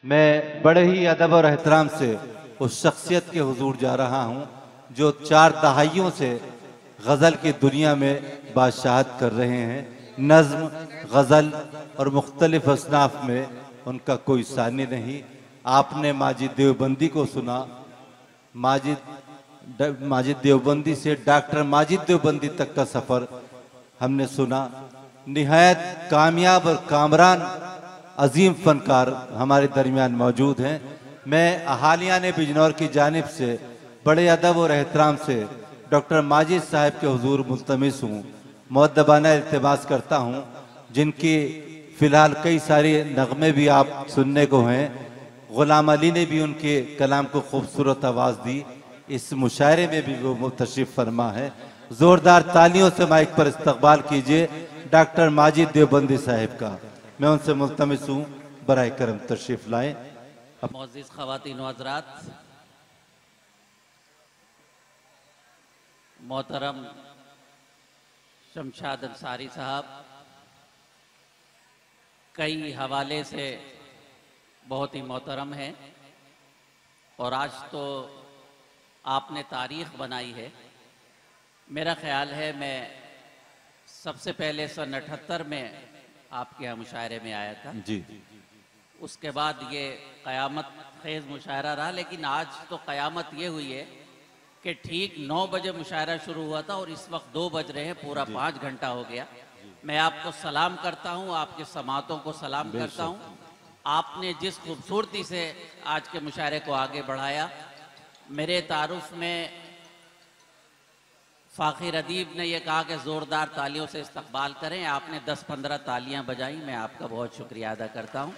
मैं बड़े ही अदब और एहतराम से उस शख्सियत के हुजूर जा रहा हूँ जो 4 दहाइयों से गज़ल की दुनिया में बादशाहत कर रहे हैं। नज़्म, गज़ल और मुख्तलिफ असनाफ में उनका कोई सानी नहीं। आपने माजिद देवबंदी को सुना, माजिद देवबंदी से डॉक्टर माजिद देवबंदी तक का सफ़र हमने सुना। निहायत कामयाब और कामरान अजीम फनकार हमारे दरमियान मौजूद हैं। मैं अहालियान बिजनौर की जानिब से बड़े अदब और एहतराम से डॉक्टर माजिद साहब के हुजूर मुल्तमिस हूँ, मुअद्दबाना इल्तिमास करता हूँ, जिनकी फ़िलहाल कई सारे नगमे भी आप सुनने को हैं। ग़ुलाम अली ने भी उनके कलाम को खूबसूरत आवाज़ दी। इस मुशायरे में भी वो तशरीफ़ फरमा है। ज़ोरदार तालियों से माइक पर इस्तकबाल कीजिए डॉक्टर माजिद देवबंदी साहब का। मैं उनसे मुल्तमिस हूँ बराए करम तशरीफ़ लाएँ। मोअज़्ज़िज़ ख़वातीन व हज़रात, मोहतरम शमशाद अंसारी साहब कई हवाले से बहुत ही मोहतरम हैं और आज तो आपने तारीख़ बनाई है। मेरा ख़्याल है मैं सबसे पहले सन 78 में आपके यहाँ मुशायरे में आया था जी। उसके बाद ये क़यामत ख़ेज़ मुशायरा रहा, लेकिन आज तो क़यामत ये हुई है कि ठीक 9 बजे मुशायरा शुरू हुआ था और इस वक्त 2 बज रहे हैं, पूरा 5 घंटा हो गया। मैं आपको सलाम करता हूँ, आपके समातों को सलाम करता हूँ। आपने जिस खूबसूरती से आज के मुशायरे को आगे बढ़ाया, मेरे तारुफ में फ़ाखिर अदीब ने यह कहा कि ज़ोरदार तालियों से इस्तकबाल करें। आपने 10-15 तालियां बजाई, मैं आपका बहुत शुक्रिया अदा करता हूं।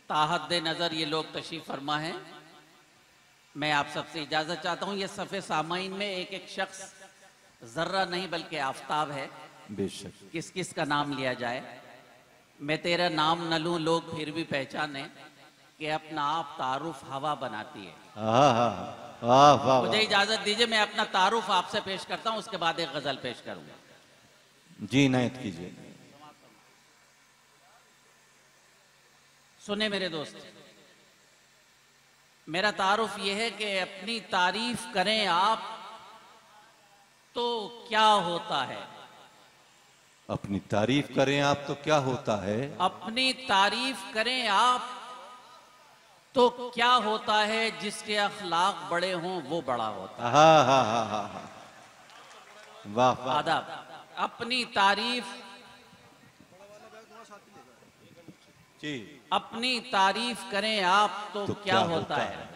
ताहद नज़र ये लोग तशरीफ़ फरमा हैं। मैं आप सबसे इजाज़त चाहता हूं। ये सफ़े सामाइन में एक एक शख्स ज़र्रा नहीं बल्कि आफताब है। बेशक किस किस का नाम लिया जाए। मैं तेरा नाम न लूँ लोग फिर भी पहचाने कि अपना आप तारुफ हवा बनाती है। मुझे इजाजत दीजिए, मैं अपना तारुफ आपसे पेश करता हूं, उसके बाद एक गजल पेश करूंगा। जी इनायत कीजिए। सुने मेरे दोस्त, मेरा तारुफ यह है कि अपनी तारीफ करें आप तो क्या होता है। अपनी तारीफ करें आप तो क्या होता है। अपनी तारीफ करें आप तो क्या होता है। जिसके अखलाक बड़े हों वो बड़ा होता है। वाह वाह। आदाब। अपनी तारीफ जी, अपनी तारीफ करें आप तो क्या होता है।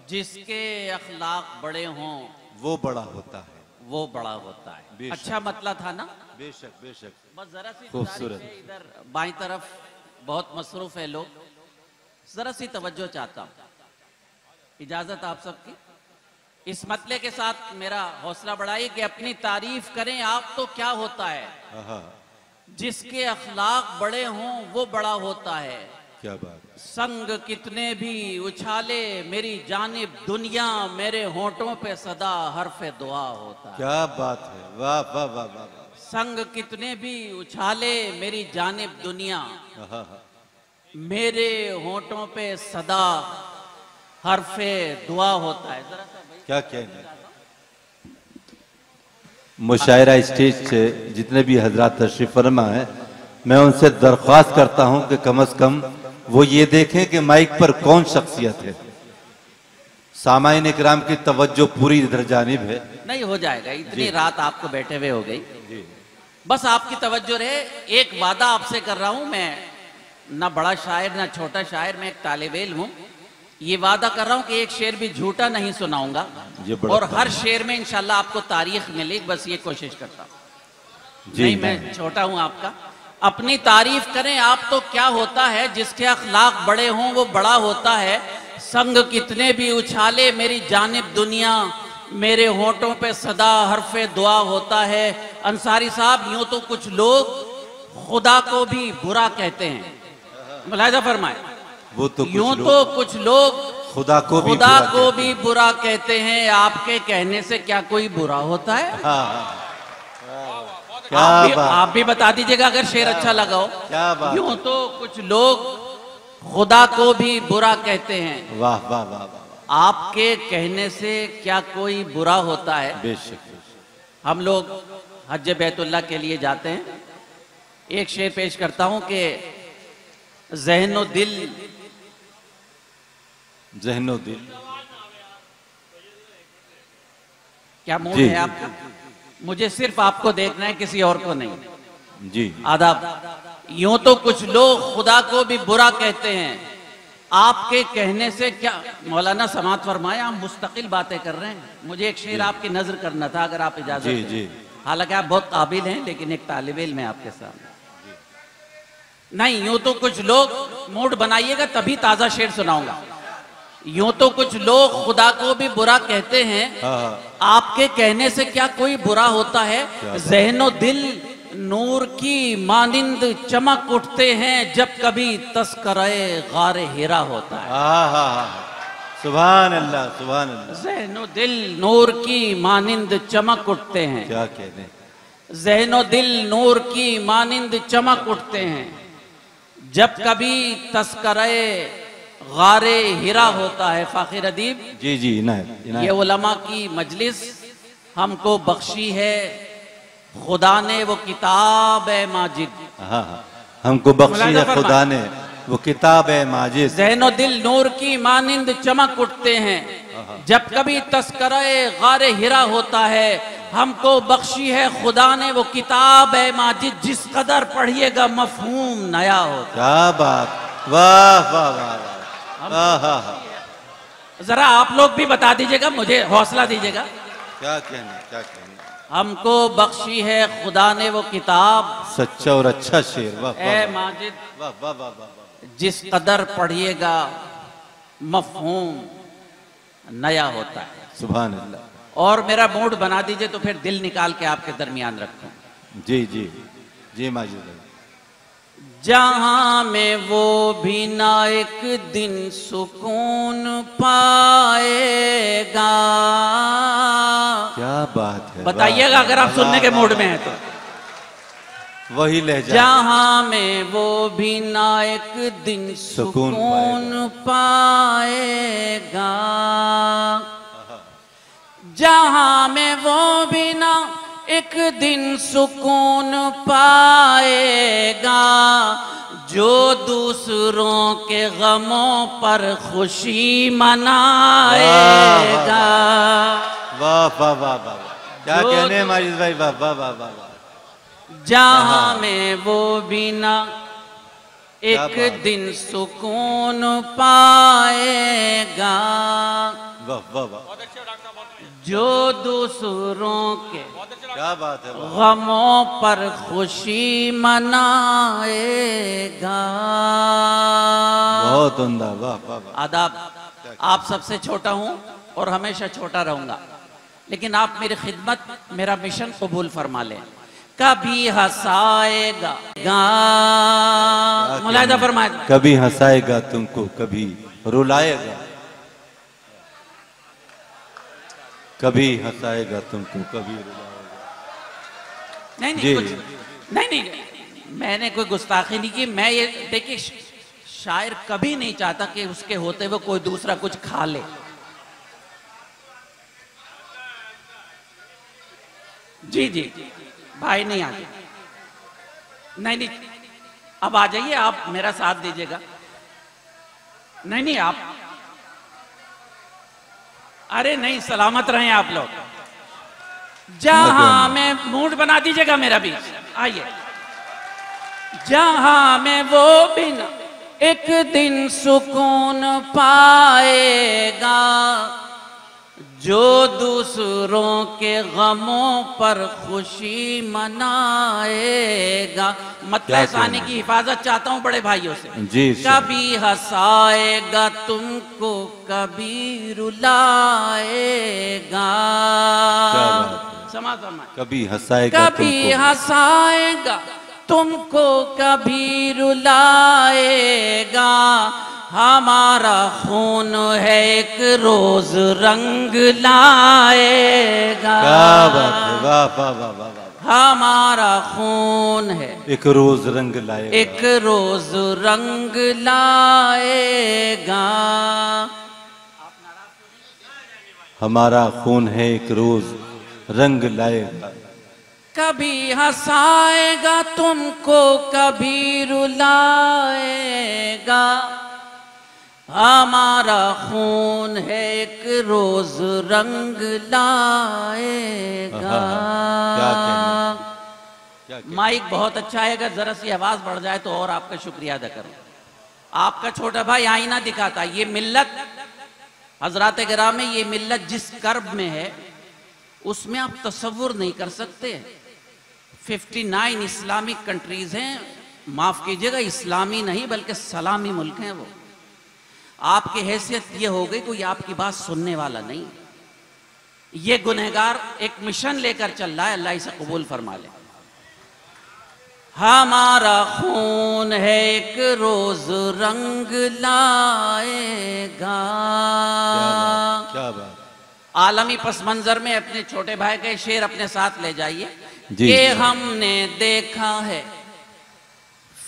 जिसके अखलाक बड़े हों वो बड़ा होता है। वो बड़ा होता है। अच्छा मतलब था ना। बेशक बेशक। बस जरा सी खूबसूरत। इधर बाईं तरफ बहुत मसरूफ है लोग, जरा सी तवज्जो चाहता हूं। इजाजत आप सबकी। इस मतले के साथ मेरा हौसला बढ़ाइए कि अपनी तारीफ करें आप तो क्या होता है। जिसके अखलाक बड़े हों वो बड़ा होता है। क्या बात। संग कितने भी उछाले मेरी जानिब दुनिया, मेरे होंठों पे सदा हर्फ दुआ होता है। क्या बात है। वाह वाह वाह वाह। संग कितने भी उछाले मेरी जानिब दुनिया, मेरे होंठों पे सदा हर्फे दुआ होता है। जरा सा भाई क्या कहना। मुशायरा स्टेज से जितने भी हजरात तशरीफ फरमा है, मैं उनसे दरख्वास्त करता हूं कि कम से कम वो ये देखें कि माइक पर कौन शख्सियत है। सामाइन इकराम की तवज्जो पूरी इधर जानिब है। नहीं हो जाएगा, इतनी रात आपको बैठे हुए हो गई। बस आपकी तवज्जो रहे। एक वादा आपसे कर रहा हूं, मैं ना बड़ा शायर ना छोटा शायर, मैं एक तालिब इल्म हूं। ये वादा कर रहा हूं कि एक शेर भी झूठा नहीं सुनाऊंगा और हर शेर में इंशाल्लाह आपको तारीख मिलेगी। बस ये कोशिश करता हूं। नहीं मैं छोटा हूं आपका। अपनी तारीफ करें आप तो क्या होता है। जिसके अखलाक बड़े हों वो बड़ा होता है। संग कितने भी उछाले मेरी जानिब दुनिया, मेरे होंठों पे सदा हर्फे दुआ होता है। अंसारी साहब, यूं तो कुछ लोग खुदा को भी बुरा कहते हैं, मुलाहिजा फरमाए। वो तो यूं तो कुछ लोग खुदा को भी बुरा कहते हैं। आपके कहने से क्या कोई बुरा होता है। आप भी बता दीजिएगा अगर शेर अच्छा लगा हो। क्या बात। यूं तो कुछ लोग खुदा को भी बुरा कहते हैं, वाह वाह वाह वाह। आपके कहने से क्या कोई बुरा होता है? बेशक। हम लोग हज बैतुल्लाह के लिए जाते हैं। एक शेर पेश करता हूं कि ज़हनो दिल क्या मूड है आपका? मुझे सिर्फ आपको देखना है, किसी और को नहीं। जी आदाब। यूं तो कुछ लोग खुदा को भी बुरा कहते हैं, आपके कहने से क्या? मौलाना समात फरमाए, आप मुस्तकिल बातें कर रहे हैं। मुझे एक शेर आपकी नजर करना था, अगर आप इजाजत जी दें। जी। हालांकि आप बहुत काबिल हैं, लेकिन एक तालिब इल्म है आपके सामने। नहीं, यूं तो कुछ लोग, मूड बनाइएगा तभी ताजा शेर सुनाऊंगा। यूं तो कुछ लोग खुदा को भी बुरा कहते हैं, आपके कहने से क्या कोई बुरा होता है? ज़हनो दिल नूर की मानिंद चमक उठते हैं, जब कभी तस्करे गारे हिरा होता है। सुभान अल्लाह सुभान अल्लाह। ज़हनो दिल नूर की मानिंद चमक उठते हैं, क्या कहने। ज़हनो दिल नूर की मानिंद चमक उठते हैं, जब कभी तस्करे गारे हिरा होता है। फाखिर अदीब जी जी, इनायत ये उलमा की मजलिस हमको बख्शी है खुदा ने, वो किताब है माजिद। हमको बख्शी है खुदा ने, वो किताब है माजिद। ज़हनो दिल नूर की मानिंद चमक उठते हैं, जब कभी तस्करे गारे हिरा होता है। हमको बख्शी है खुदा ने, वो किताब है माजिद, जिस कदर पढ़िएगा मफहूम नया होता। क्या बात। वाह वाह वाह। जरा आप लोग भी बता दीजिएगा, मुझे हौसला दीजिएगा। क्या कहने क्या कहने। हमको बख्शी है खुदा ने वो किताब, सच्चा और अच्छा शेर। वाह ए माजिद, वाह वाह वाह वाह। जिस कदर पढ़िएगा मफहूम नया होता है। सुभान अल्लाह। और मेरा मूड बना दीजिए तो फिर दिल निकाल के आपके दरमियान रखूं। जी जी जी माजिद। जहां में वो भी ना एक दिन सुकून पाएगा। क्या बात है। बताइएगा अगर आप सुनने के मूड में हैं तो। वही लहजा। जहां में वो भी ना एक दिन सुकून पाएगा, जहां में वो भी ना एक दिन सुकून पाएगा, जो दूसरों के गमों पर खुशी मनाएगा। वाह वाह वाह वाह। क्या कहने माजिद भाई। वाह वाह वाह वाह। जहां में वो भी ना एक दिन सुकून पाएगा, वाह वाह वाह। जो दूसरों के क्या बात है। गमों पर खुशी मनाएगा। बहुत उम्दा। वाह वाह वाह। आदाब। आप सबसे छोटा हूं और हमेशा छोटा रहूंगा, लेकिन आप मेरी खिदमत, मेरा मिशन कबूल फरमा लें। कभी हंसाएगा मुलायदा फरमाए, कभी हंसाएगा तुमको, कभी रुलाएगा। कभी हंसाएगा तुमको, कभी रुलाएगा। नहीं कुछ नहीं, मैंने कोई गुस्ताखी नहीं की। मैं ये देखिए, शायर कभी नहीं चाहता कि उसके होते हुए कोई दूसरा कुछ खा ले। जी जी भाई नहीं आगे। नहीं, अब आ जाइए, आप मेरा साथ दीजिएगा। नहीं आप, अरे नहीं, सलामत रहें आप लोग। जहां में मूड बना दीजिएगा मेरा भी। आइए। जहां में वो बिन एक दिन सुकून पाएगा, जो दूसरों के गमों पर खुशी मनाएगा। मतलब सानी की हिफाजत चाहता हूं बड़े भाइयों से। जी। कभी हंसाएगा तुमको, कभी रुलाएगा। समाज कभी हंसाएगा, कभी हंसाएगा तुमको, कभी रुलाएगा। हमारा खून है एक रोज रंग लाएगा। क्या बात है। वाह वाह वाह वाह। हमारा खून है एक रोज रंग लाएगा, एक रोज रंग लाएगा। हमारा खून है एक रोज रंग लाएगा। कभी हंसाएगा तुमको कभी रुलाएगा। हमारा खून है एक रोज रंग लाएगा। क्या कहने? माइक बहुत अच्छा है, अगर जरा सी आवाज बढ़ जाए तो और आपका शुक्रिया अदा करूं। आपका छोटा भाई आईना दिखाता, ये मिल्लत हजरात गिराम में, ये मिल्लत जिस कर्ब में है उसमें आप तसव्वुर नहीं कर सकते। 59 इस्लामिक कंट्रीज हैं, माफ कीजिएगा इस्लामी नहीं बल्कि सलामी मुल्क हैं वो। आपकी हैसियत ये हो गई कोई आपकी बात सुनने वाला नहीं। ये गुनहगार एक मिशन लेकर चल रहा है, अल्लाह इसे कबूल फरमा ले। हमारा खून है एक रोज रंग लाएगा। क्या बात। आलमी पस मंजर में अपने छोटे भाई के शेर अपने साथ ले जाइए। जी, ये जी। हमने देखा है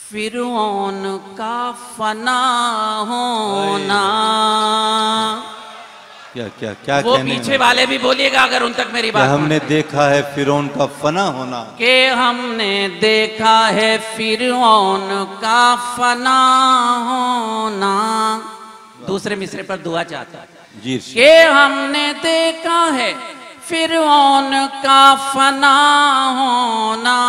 फिरौन का फना होना। क्या क्या क्या वो कहने पीछे में? वाले भी बोलिएगा अगर उन तक मेरी क्या बात हमने देखा है फिरौन का फना होना। कि हमने देखा है फिरौन का फना होना। दूसरे मिसरे पर दुआ चाहता है जी कि हमने देखा है फिरौन का फना होना।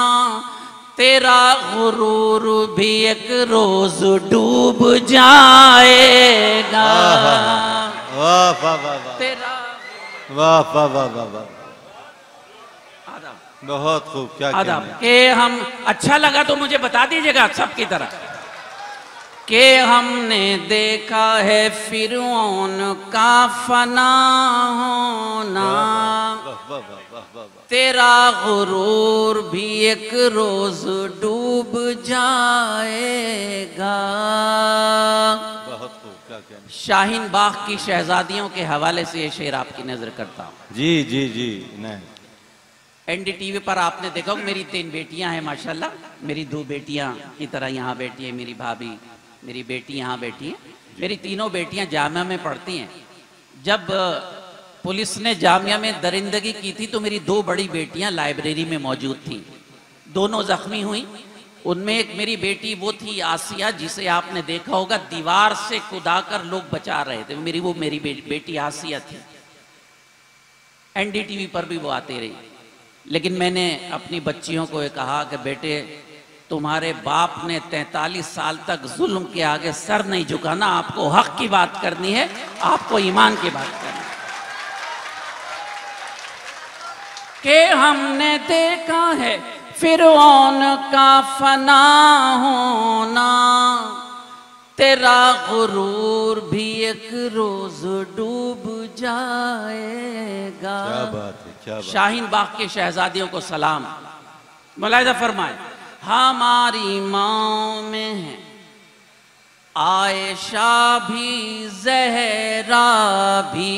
तेरा गुरूर भी एक रोज डूब जाएगा। वाह वाह वाह वाह तेरा वाह वाह वाह वाह वाह। आदाब बहुत खूब। क्या आदाब कहने? के हम अच्छा लगा तो मुझे बता दीजिएगा सबकी तरह कि हमने देखा है फिरौन का फना होना। वाह वाह वाह वाह वाह वाह। तेरा गुरूर भी एक रोज डूब जाएगा। बहुत खूब। क्या कहने? शाहीन बाग की शहजादियों के हवाले से ये शेर आपकी नजर करता हूँ। जी जी जी। नहीं एनडीटीवी पर आपने देखा होगा, मेरी 3 बेटियां हैं माशाल्लाह। मेरी 2 बेटियां की तरह यहाँ बैठी है, मेरी भाभी, मेरी बेटी यहाँ बैठी है। मेरी तीनों बेटियां जामिया में पढ़ती हैं। जब पुलिस ने जामिया में दरिंदगी की थी तो मेरी 2 बड़ी बेटियां लाइब्रेरी में मौजूद थी। दोनों जख्मी हुई। उनमें एक मेरी बेटी वो थी आसिया, जिसे आपने देखा होगा दीवार से कुदाकर लोग बचा रहे थे। मेरी बेटी आसिया थी। एनडीटीवी पर भी वो आती रही। लेकिन मैंने अपनी बच्चियों को ये कहा कि बेटे तुम्हारे बाप ने 43 साल तक जुल्म के आगे सर नहीं झुकाना। आपको हक की बात करनी है, आपको ईमान की बात करनी है। कि हमने देखा है फिरौन का फना होना। तेरा गुरूर भी एक रोज डूब जाएगा। क्या बात है। क्या बात। शाहीन बाग के शहजादियों को सलाम। मुलाहिजा फरमाए हमारी माँ में है आयशा भी ज़हरा भी।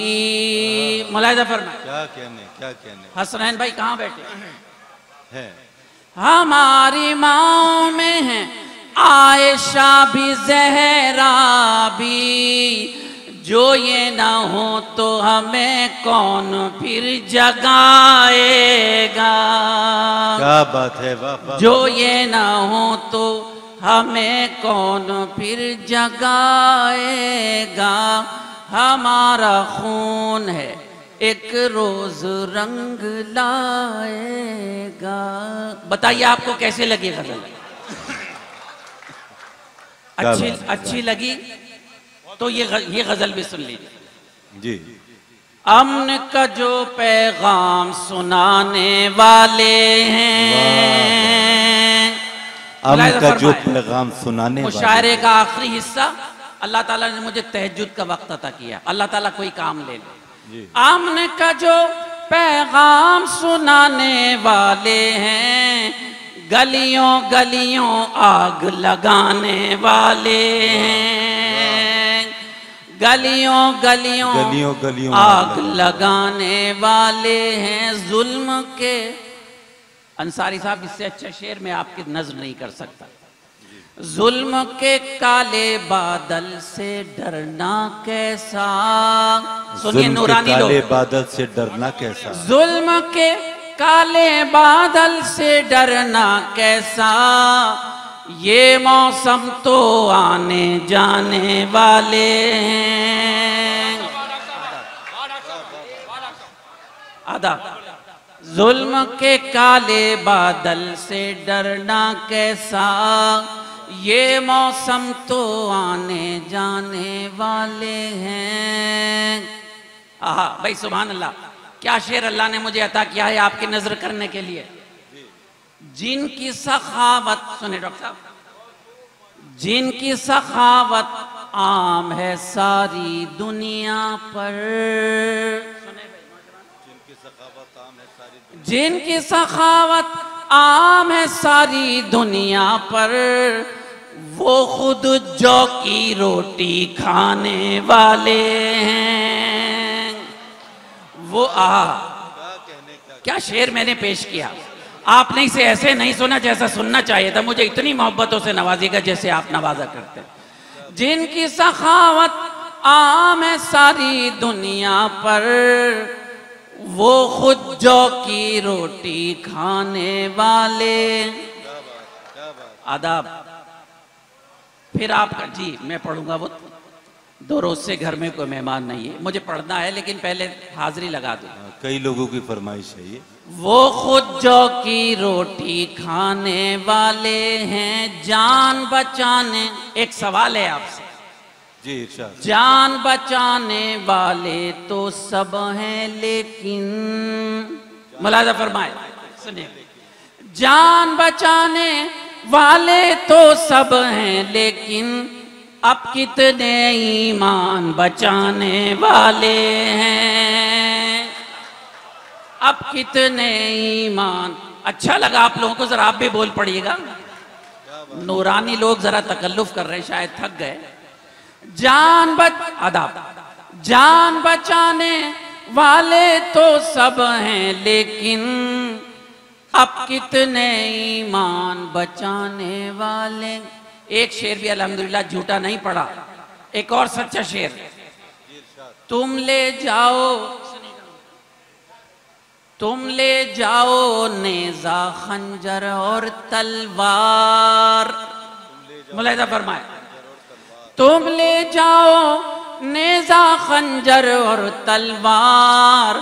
मुलाहिजा फरमाए। क्या कहने? क्या कहने? हसनैन भाई कहाँ बैठे है? हमारी माँ में है आयशा भी ज़हरा भी। जो ये ना हो तो हमें कौन फिर जगाएगा। क्या बात है। वाह वाह। जो ये ना हो तो हमें कौन फिर जगाएगा। हमारा खून है एक रोज रंग लाएगा। बताइए आपको कैसे लगी गजल? अच्छी लगी तो ये गजल भी सुन लीजिए जी। अमन का जो पैगाम सुनाने वाले हैं। अमन का जो पैगाम सुनाने वाले। मुशायरे का आखिरी हिस्सा अल्लाह ताला ने मुझे तहज्जुद का वक्त अता किया। अल्लाह ताला कोई काम ले ले। अमन का जो पैगाम सुनाने वाले हैं। गलियों गलियों आग लगाने वाले हैं। गलियों गलियों गलियों गलियों आग लगाने वाले हैं। जुल्म के अंसारी साहब, इससे अच्छा शेर मैं आपकी नज्र नहीं कर सकता। जुल्म के काले बादल से डरना कैसा, सुनिए जुल्म के नूरानी लोग, काले बादल से डरना कैसा, जुल्म के काले बादल से डरना कैसा, ये मौसम तो आने जाने वाले हैं। आदा, जुल्म के काले बादल से डरना कैसा, ये मौसम तो आने जाने वाले हैं। आहा भाई, सुभान अल्लाह, क्या शेर अल्लाह ने मुझे अता किया है आपकी नजर करने के लिए। जिनकी सखावत, सुने डॉक्टर साहब, जिनकी सखावत आम है सारी दुनिया पर, जिनकी सखावत आम है सारी दुनिया पर, वो खुद जौ की रोटी खाने वाले हैं। वो क्या शेर मैंने पेश किया, आपने इसे ऐसे नहीं सुना जैसा सुनना चाहिए था। मुझे इतनी मोहब्बतों से नवाजेगा जैसे आप नवाजा करते हैं। जिनकी सखावत आम है सारी दुनिया पर, वो खुद जौ की रोटी खाने वाले। आदाब। फिर आपका जी मैं पढ़ूंगा, वो 2 रोज से घर में कोई मेहमान नहीं है, मुझे पढ़ना है, लेकिन पहले हाजिरी लगा दो। कई लोगों की फरमाइश है ये। वो खुद जौ की रोटी खाने वाले हैं, जान बचाने। एक सवाल है आपसे जी, इरशाद। जान बचाने वाले तो सब हैं, लेकिन मुलाजा फरमाए, सुनिए, जान बचाने वाले तो सब हैं, लेकिन अब कितने ईमान बचाने वाले हैं, अब कितने ईमान। अच्छा लगा आप लोगों को, जरा आप भी बोल पड़िएगा। नूरानी लोग जरा तकल्लुफ कर रहे हैं, शायद थक गए। जान बचाने वाले तो सब हैं, लेकिन अब कितने ईमान बचाने वाले। एक शेर भी अल्हम्दुलिल्लाह झूठा नहीं पड़ा, एक और सच्चा शेर। तुम ले जाओ नेजा खंजर और तलवार। मुलाहिजा फरमाए, तुम ले जाओ नेजा खंजर और तलवार,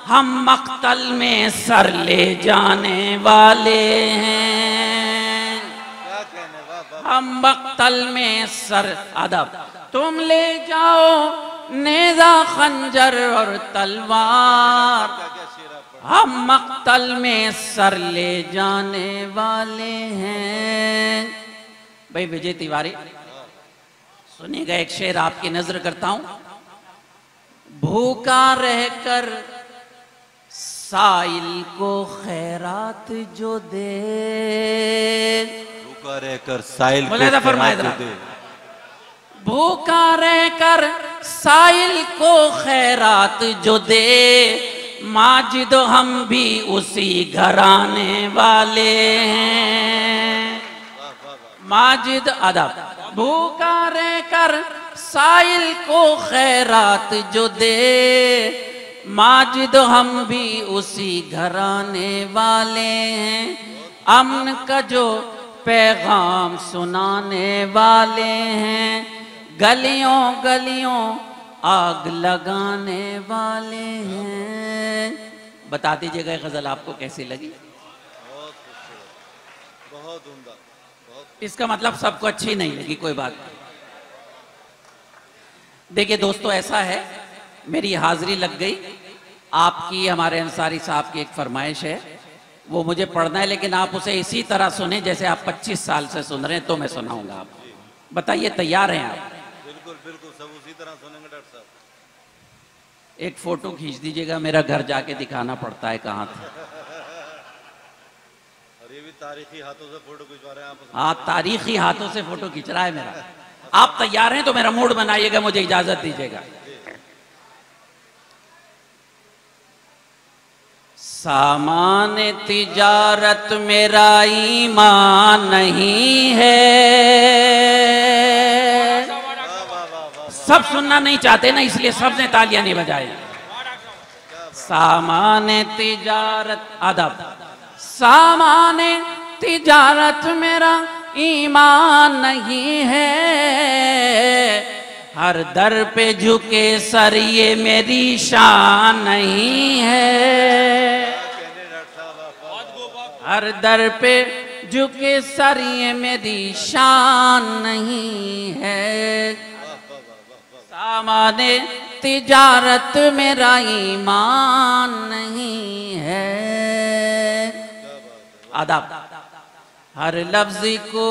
हम मक्तल में सर ले जाने वाले हैं, हम मक्तल में सर। अदब। तुम ले जाओ नेजा खंजर और तलवार, हम मक्तल में सर ले जाने वाले हैं। भाई विजय तिवारी, सुनिएगा, एक शेर आपकी नजर करता हूं। भूखा रहकर साइल को खैरात जो दे, भूखा रहकर साइल को फरमाए खैरात दे, भूखा रहकर साइल को खैरात जो दे, माजिद हम भी उसी घराने वाले हैं। माजिद अदब। भूखा रहकर साइल को खैरात जो दे, माजिद हम भी उसी घराने वाले हैं। अमन का जो पैगाम सुनाने वाले हैं, गलियों गलियों आग लगाने वाले हैं। बता दीजिएगा गजल आपको कैसी लगी। बहुत उम्दा। इसका मतलब सबको अच्छी नहीं लगी, कोई बात नहीं। देखिए दोस्तों, ऐसा है, मेरी हाजिरी लग गई। आपकी, हमारे अंसारी साहब की एक फरमाइश है, वो मुझे पढ़ना है, लेकिन आप उसे इसी तरह सुने जैसे आप 25 साल से सुन रहे हैं, तो मैं सुनाऊंगा आपको। बताइए तैयार हैं आप? बिल्कुल बिल्कुल, सब उसी तरह सुनेंगे डॉक्टर साहब। एक फोटो खींच दीजिएगा, मेरा घर जाके दिखाना पड़ता है कहाँ था। और ये भी तारीखी हाथों से फोटो खिंचवा रहे हैं आप। हाँ, तारीखी हाथों से फोटो खींच रहा है मेरा। आप तैयार हैं तो मेरा मूड बनाइएगा, मुझे इजाजत दीजिएगा। सामान तिजारत मेरा ईमान नहीं है। सब सुनना नहीं चाहते ना, इसलिए सबने तालियां नहीं बजाई। सामान तिजारत अदब, सामान तिजारत मेरा ईमान नहीं है। हर दर पे झुके सर ये मेरी शान नहीं है। हर दर पे झुके सर ये मेरी शान नहीं है। सामाने तिजारत मेरा ईमान नहीं है। आदाब, हर लफ्ज को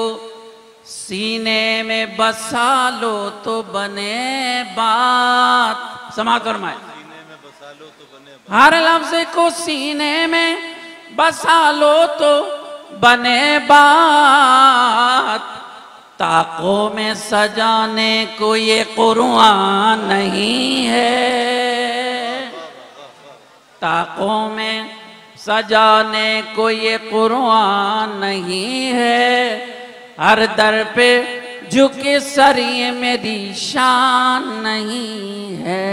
सीने में बसा लो तो बने बात। समाअत फरमाए। हर लफ्ज को सीने में बसा लो तो बने बात। ताकों में सजाने को ये कुरान नहीं है। ताकों में सजाने को ये कुरान नहीं है। हर दर पे झुके सर ये मेरी शान नहीं है।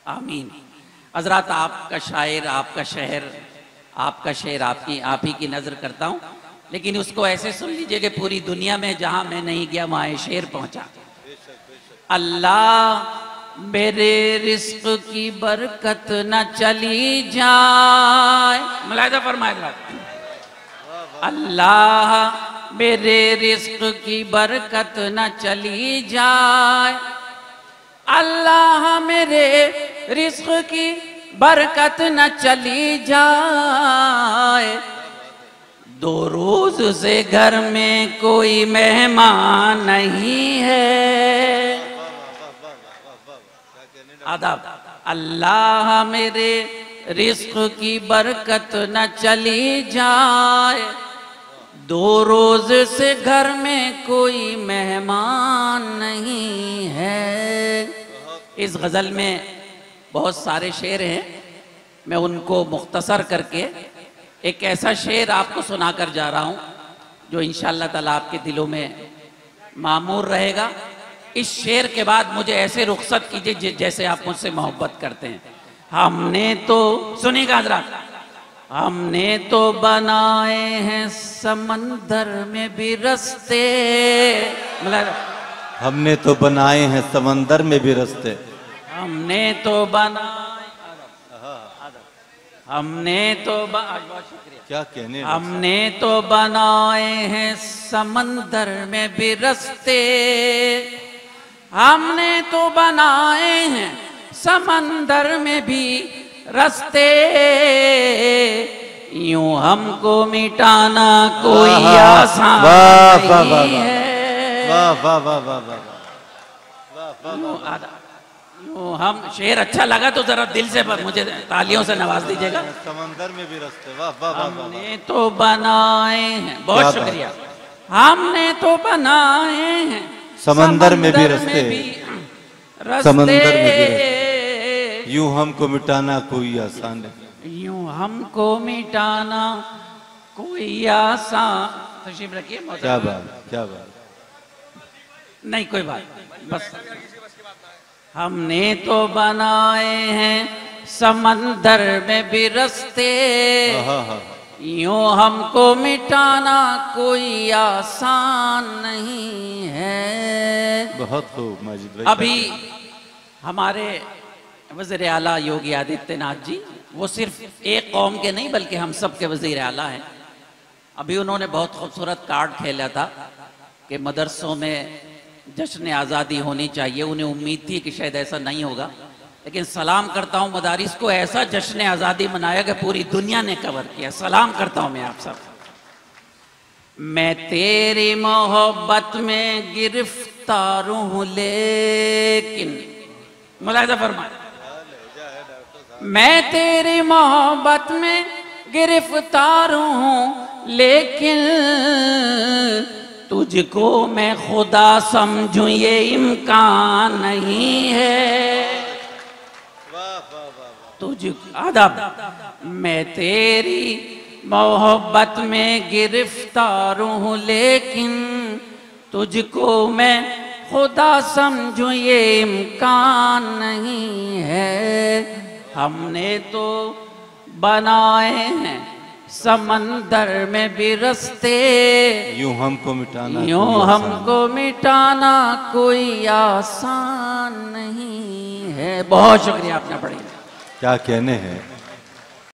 आमीन। हजरात, आपका शायर, आपका शहर, आपका शेर आप ही की नजर करता हूँ, लेकिन उसको ऐसे सुन लीजिए कि पूरी दुनिया में जहां मैं नहीं गया वहां ये शेर पहुंचा। अल्लाह मेरे रिस्क की बरकत न चली जाए। मुलाहिजा फरमाए। अल्लाह मेरे रिस्क की बरकत न चली जाए। अल्लाह मेरे रिस्क की बरकत न चली जाए। 2 रोज से घर में कोई मेहमान नहीं है। आदाब, अल्लाह मेरे रिस्क की बरकत न चली जाए। 2 रोज से घर में कोई मेहमान नहीं है। इस गजल में बहुत सारे शेर हैं, मैं उनको मुख्तसर करके एक ऐसा शेर आपको सुनाकर जा रहा हूं जो इंशाअल्लाह ताला आपके दिलों में मामूर रहेगा। इस शेर के बाद मुझे ऐसे रुखसत कीजिए जैसे आप मुझसे मोहब्बत करते हैं। हमने तो सुनिएगा हजरात, हमने तो बनाए हैं समंदर में भी रस्ते। हमने तो बनाए हैं समंदर में भी रस्ते। हमने तो बनाए, हमने तो बहुत शुक्रिया। क्या कहने, हमने तो बनाए हैं समंदर में भी रस्ते। हमने तो बनाए हैं समंदर में भी रस्ते। यूं हमको मिटाना कोई आसान नहीं है। वाह वाह वाह वाह वाह। हम शेर अच्छा लगा तो जरा दिल से मुझे तालियों से नवाज दीजिएगा। समंदर में भी रस्ते। वाह वाह वाह। हमने तो बनाए हैं, बहुत शुक्रिया। हमने तो बनाए हैं समंदर में भी रस्ते। समंदर में भी रस्ते। यूं हमको मिटाना कोई आसान नहीं। यूं हमको मिटाना कोई आसान। तशरीफ रखिए। क्या बात, क्या बात। नहीं कोई बात, बस हमने तो बनाए हैं समंदर में भी रस्ते। यूं हमको मिटाना कोई आसान नहीं है। बहुत खूब माजिद भाई। अभी हमारे वज़ीर आला योगी आदित्यनाथ जी, वो सिर्फ एक कौम के नहीं बल्कि हम सब के वज़ीर आला हैं। अभी उन्होंने बहुत खूबसूरत कार्ड खेला था कि मदरसों में जश्न आज़ादी होनी चाहिए। उन्हें उम्मीद थी कि शायद ऐसा नहीं होगा, लेकिन सलाम करता हूँ मदारिस को, ऐसा जश्न आज़ादी मनाया कि पूरी दुनिया ने कवर किया। सलाम करता हूँ मैं आप सब। मैं तेरी मोहब्बत में गिरफ्तार हूँ लेकिन, मुलाहिजा फरमाए, मैं तेरी मोहब्बत में गिरफ्तार हूँ लेकिन तुझको मैं खुदा समझूं ये इम्कान नहीं है। तुझ अदब, मैं तेरी मोहब्बत में गिरफ्तार हूँ, लेकिन तुझको मैं खुदा समझूं ये इम्कान नहीं है। हमने तो बनाए हैं समंदर में भी रास्ते, यूं हमको मिटाना यूं कोई आसान हमको मिटाना कोई आसान नहीं है। बहुत शुक्रिया, आपने पढ़ी। क्या कहने हैं।